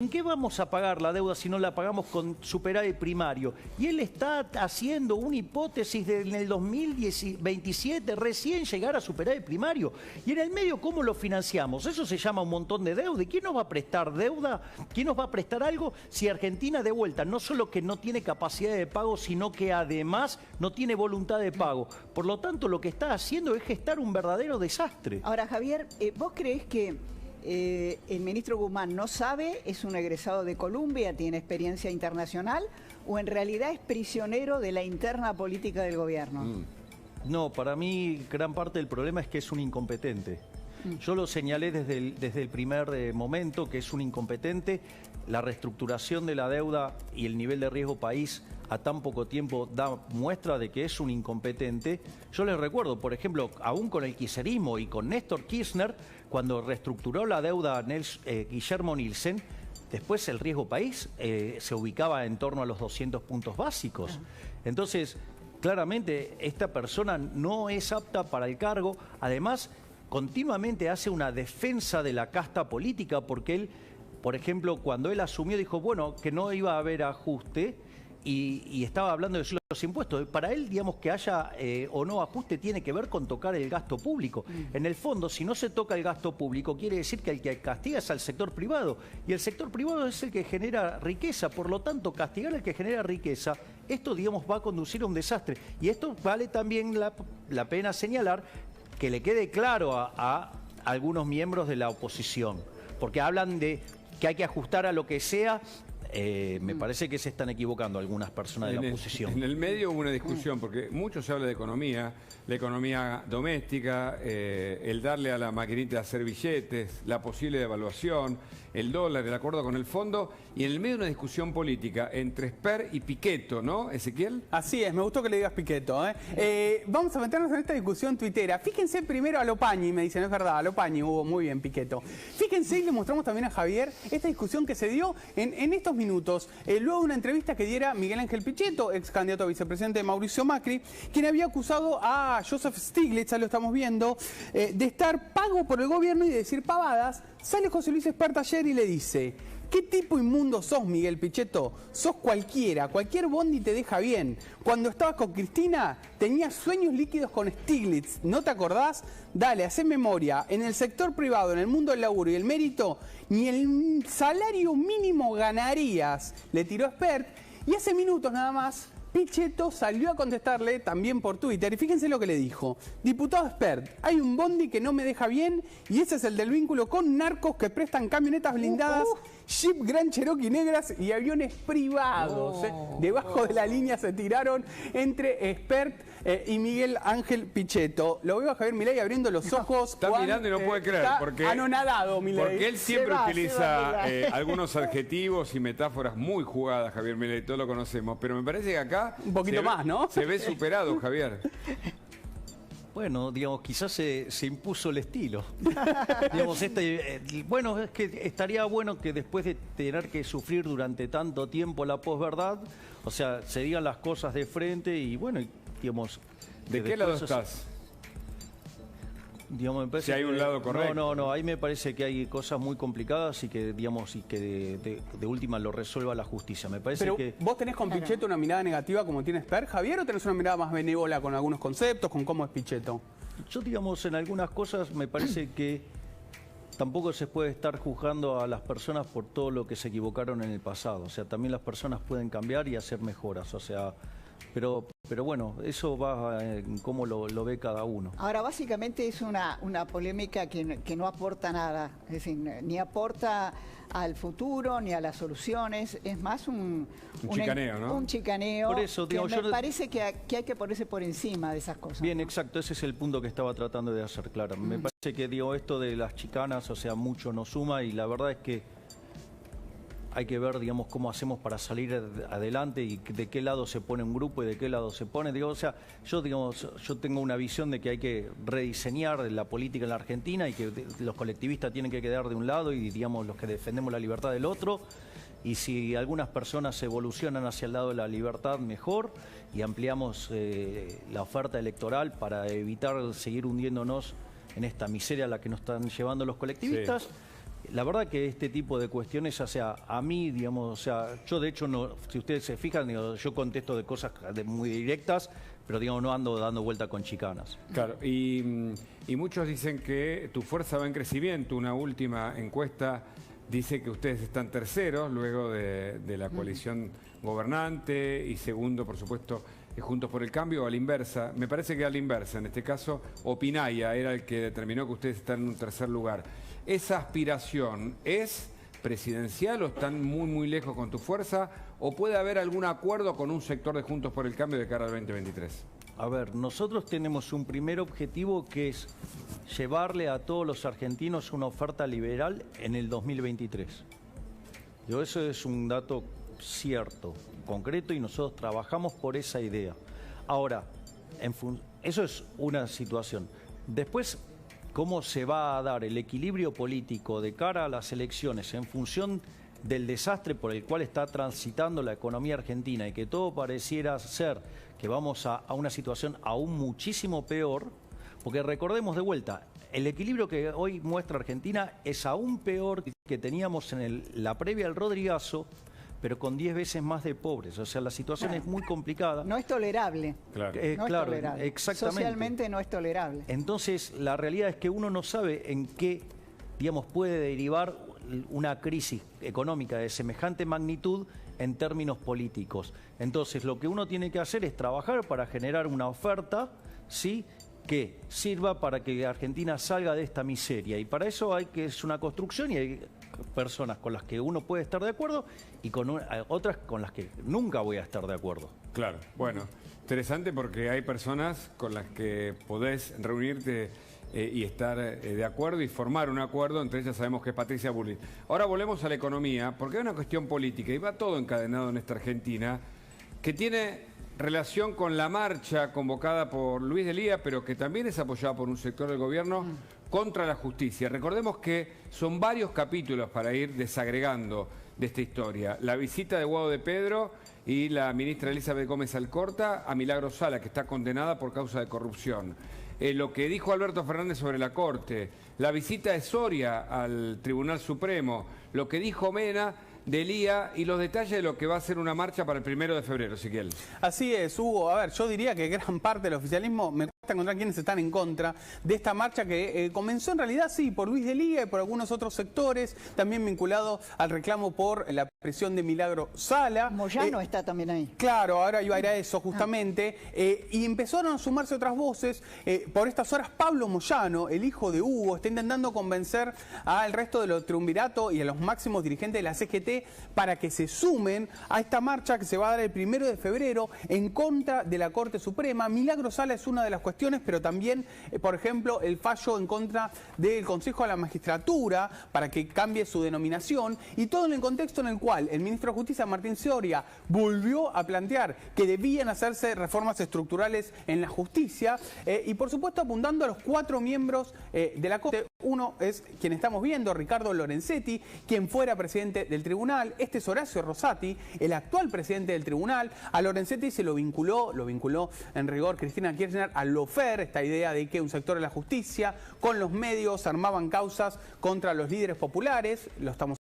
¿En qué vamos a pagar la deuda si no la pagamos con superávit primario? Y él está haciendo una hipótesis de en el 2027 recién llegar a superávit primario. Y en el medio, ¿cómo lo financiamos? Eso se llama un montón de deuda. ¿Y quién nos va a prestar deuda? ¿Quién nos va a prestar algo si Argentina de vuelta no solo que no tiene capacidad de pago, sino que además no tiene voluntad de pago? Por lo tanto, lo que está haciendo es gestar un verdadero desastre. Ahora, Javier, ¿vos creés que el ministro Guzmán no sabe, es un egresado de Columbia, tiene experiencia internacional, o en realidad es prisionero de la interna política del gobierno? No, para mí gran parte del problema es que es un incompetente. Yo lo señalé desde el primer momento que es un incompetente. La reestructuración de la deuda y el nivel de riesgo país a tan poco tiempo da muestra de que es un incompetente. Yo les recuerdo, por ejemplo, aún con el kirchnerismo y con Néstor Kirchner, cuando reestructuró la deuda Guillermo Nielsen, después el riesgo país se ubicaba en torno a los 200 puntos básicos. Entonces, claramente, esta persona no es apta para el cargo. Además, continuamente hace una defensa de la casta política porque él, por ejemplo, cuando él asumió dijo, bueno, que no iba a haber ajuste y estaba hablando de los impuestos. Para él, digamos, que haya o no ajuste tiene que ver con tocar el gasto público. En el fondo, si no se toca el gasto público, quiere decir que el que castiga es al sector privado. Y el sector privado es el que genera riqueza. Por lo tanto, castigar al que genera riqueza, esto, digamos, va a conducir a un desastre. Y esto vale también la pena señalar que le quede claro a algunos miembros de la oposición. Porque hablan de que hay que ajustar a lo que sea. Me parece que se están equivocando algunas personas de la oposición. En el medio hubo una discusión, porque mucho se habla de economía, la economía doméstica, el darle a la maquinita de hacer billetes, la posible devaluación, el dólar, el acuerdo con el fondo, y en el medio una discusión política entre Esper y Pichetto, ¿no, Ezequiel? Así es, me gustó que le digas Pichetto. Vamos a meternos en esta discusión tuitera. Fíjense primero a Lopañi, me dicen, es verdad, a Lopañi hubo muy bien Pichetto. Fíjense y le mostramos también a Javier esta discusión que se dio en estos minutos, luego de una entrevista que diera Miguel Ángel Pichetto, ex candidato a vicepresidente de Mauricio Macri, quien había acusado a Joseph Stiglitz, ya lo estamos viendo, de estar pago por el gobierno y de decir pavadas. Sale José Luis Espert ayer y le dice: ¿qué tipo inmundo sos, Miguel Pichetto? Sos cualquiera, cualquier bondi te deja bien. Cuando estabas con Cristina, tenías sueños líquidos con Stiglitz, ¿no te acordás? Dale, hacé memoria. En el sector privado, en el mundo del laburo y el mérito, ni el salario mínimo ganarías. Le tiró Espert y hace minutos nada más Pichetto salió a contestarle también por Twitter y fíjense lo que le dijo: diputado Espert, hay un bondi que no me deja bien y ese es el del vínculo con narcos que prestan camionetas blindadas, Jeep Grand Cherokee negras y aviones privados. Debajo de la línea se tiraron entre Espert y Miguel Ángel Pichetto. Lo veo a Javier Milei abriendo los ojos. Está mirando y no puede creer. Porque anonadado, Milei. Porque él siempre utiliza algunos adjetivos y metáforas muy jugadas, Javier Milei, todos lo conocemos. Pero me parece que acá un poquito más, ¿no? Se ve superado, Javier. Bueno, digamos, quizás se impuso el estilo. Digamos, bueno, es que estaría bueno que después de tener que sufrir durante tanto tiempo la posverdad, o sea, se digan las cosas de frente y bueno, digamos... ¿De qué lado estás? Digamos, me parece si hay un lado correcto. No, ahí me parece que hay cosas muy complicadas y que, digamos, y que de última lo resuelva la justicia. Me parece. Pero vos tenés con Pichetto una mirada negativa como tiene Espert, Javier, o tenés una mirada más benévola con algunos conceptos, con cómo es Pichetto. Yo, digamos, en algunas cosas me parece que tampoco se puede estar juzgando a las personas por todo lo que se equivocaron en el pasado. O sea, también las personas pueden cambiar y hacer mejoras. O sea, pero bueno, eso va en cómo lo ve cada uno. Ahora, básicamente es una polémica que no aporta nada, es decir, ni aporta al futuro ni a las soluciones, es más un chicaneo, ¿no? Un chicaneo. Por eso, digo, me parece que hay que ponerse por encima de esas cosas. Bien, ¿no? Exacto, ese es el punto que estaba tratando de hacer claro. Me parece que, digo, esto de las chicanas, o sea, mucho nos suma y la verdad es que hay que ver, digamos, cómo hacemos para salir adelante y de qué lado se pone un grupo y de qué lado se pone. Digo, o sea, yo tengo una visión de que hay que rediseñar la política en la Argentina y que los colectivistas tienen que quedar de un lado y, digamos, los que defendemos la libertad del otro. Y si algunas personas evolucionan hacia el lado de la libertad, mejor, y ampliamos la oferta electoral para evitar seguir hundiéndonos en esta miseria a la que nos están llevando los colectivistas. Sí. La verdad que este tipo de cuestiones, o sea, a mí, digamos, o sea, yo de hecho, no, si ustedes se fijan, digo, yo contesto de cosas muy directas, pero digamos, no ando dando vuelta con chicanas. Claro, y muchos dicen que tu fuerza va en crecimiento. Una última encuesta dice que ustedes están terceros luego de la coalición gobernante y segundo, por supuesto, Juntos por el Cambio, o a la inversa. Me parece que a la inversa, en este caso, Opinaya era el que determinó que ustedes están en un tercer lugar. ¿Esa aspiración es presidencial o están muy lejos con tu fuerza? ¿O puede haber algún acuerdo con un sector de Juntos por el Cambio de cara al 2023? A ver, nosotros tenemos un primer objetivo que es llevarle a todos los argentinos una oferta liberal en el 2023. Eso es un dato cierto, concreto, y nosotros trabajamos por esa idea. Ahora, eso es una situación. Después, ¿cómo se va a dar el equilibrio político de cara a las elecciones en función del desastre por el cual está transitando la economía argentina y que todo pareciera ser que vamos a una situación aún muchísimo peor? Porque recordemos de vuelta, el equilibrio que hoy muestra Argentina es aún peor que teníamos en la previa al Rodrigazo, pero con 10 veces más de pobres. O sea, la situación es muy complicada. No es tolerable. Claro. No es tolerable. Exactamente. Socialmente no es tolerable. Entonces, la realidad es que uno no sabe en qué, digamos, puede derivar una crisis económica de semejante magnitud en términos políticos. Entonces, lo que uno tiene que hacer es trabajar para generar una oferta, ¿sí?, que sirva para que Argentina salga de esta miseria. Y para eso es una construcción, y hay personas con las que uno puede estar de acuerdo y con otras con las que nunca voy a estar de acuerdo. Claro, bueno, interesante porque hay personas con las que podés reunirte y estar de acuerdo y formar un acuerdo. Entre ellas sabemos que es Patricia Bullrich. Ahora volvemos a la economía, porque hay una cuestión política y va todo encadenado en esta Argentina que tiene relación con la marcha convocada por Luis de Lía, pero que también es apoyada por un sector del gobierno contra la justicia. Recordemos que son varios capítulos para ir desagregando de esta historia. La visita de Guado de Pedro y la ministra Elizabeth Gómez Alcorta a Milagro Sala, que está condenada por causa de corrupción. Lo que dijo Alberto Fernández sobre la Corte, la visita de Soria al Tribunal Supremo, lo que dijo Mena de Lía y los detalles de lo que va a ser una marcha para el 1 de febrero, Ezequiel. Así es, Hugo. A ver, yo diría que gran parte del oficialismo, me cuesta encontrar quienes están en contra de esta marcha que comenzó en realidad, sí, por Luis de Lía y por algunos otros sectores, también vinculado al reclamo por la prisión de Milagro Sala. Moyano está también ahí. Claro, ahora iba a ir a eso justamente. Y empezaron a sumarse otras voces. Por estas horas, Pablo Moyano, el hijo de Hugo, está intentando convencer al resto de los triunvirato y a los máximos dirigentes de la CGT para que se sumen a esta marcha que se va a dar el 1 de febrero en contra de la Corte Suprema. Milagro Sala es una de las cuestiones, pero también, por ejemplo, el fallo en contra del Consejo de la Magistratura para que cambie su denominación, y todo en el contexto en el cual el ministro de Justicia, Martín Soria, volvió a plantear que debían hacerse reformas estructurales en la justicia y, por supuesto, apuntando a los 4 miembros de la Corte. Uno es quien estamos viendo, Ricardo Lorenzetti, quien fuera presidente del tribunal. Este es Horacio Rosati, el actual presidente del tribunal. A Lorenzetti se lo vinculó en rigor Cristina Kirchner al lawfare, esta idea de que un sector de la justicia con los medios armaban causas contra los líderes populares. Lo estamos